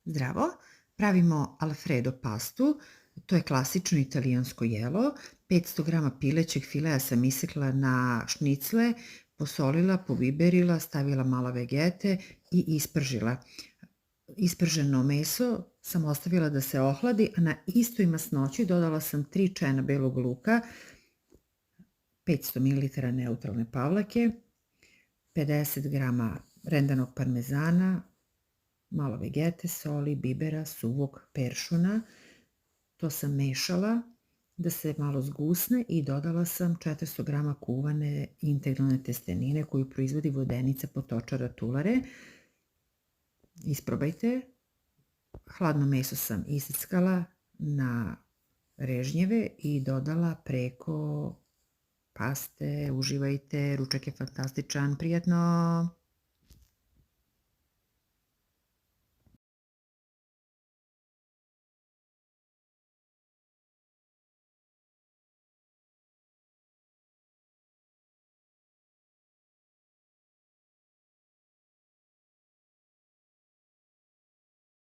Zdravo, pravimo Alfredo pastu, to je klasično italijansko jelo. 500 grama pilećeg filea sam isekla na šnicle, posolila, pobiberila, stavila malo vegete i ispržila. Isprženo meso sam ostavila da se ohladi, a na istoj masnoći dodala sam 3 čajna belog luka, 500 ml neutralne pavlake, 50 grama rendanog parmezana, malo vegete, soli, bibera, suvog peršuna. To sam mešala da se malo zgusne i dodala sam 400 grama kuvane integralne testenine koju proizvodi Vodenica Potočara Tulare. Isprobajte. Hladno meso sam iseckala na režnjeve i dodala preko paste. Uživajte, ručak je fantastičan, prijatno!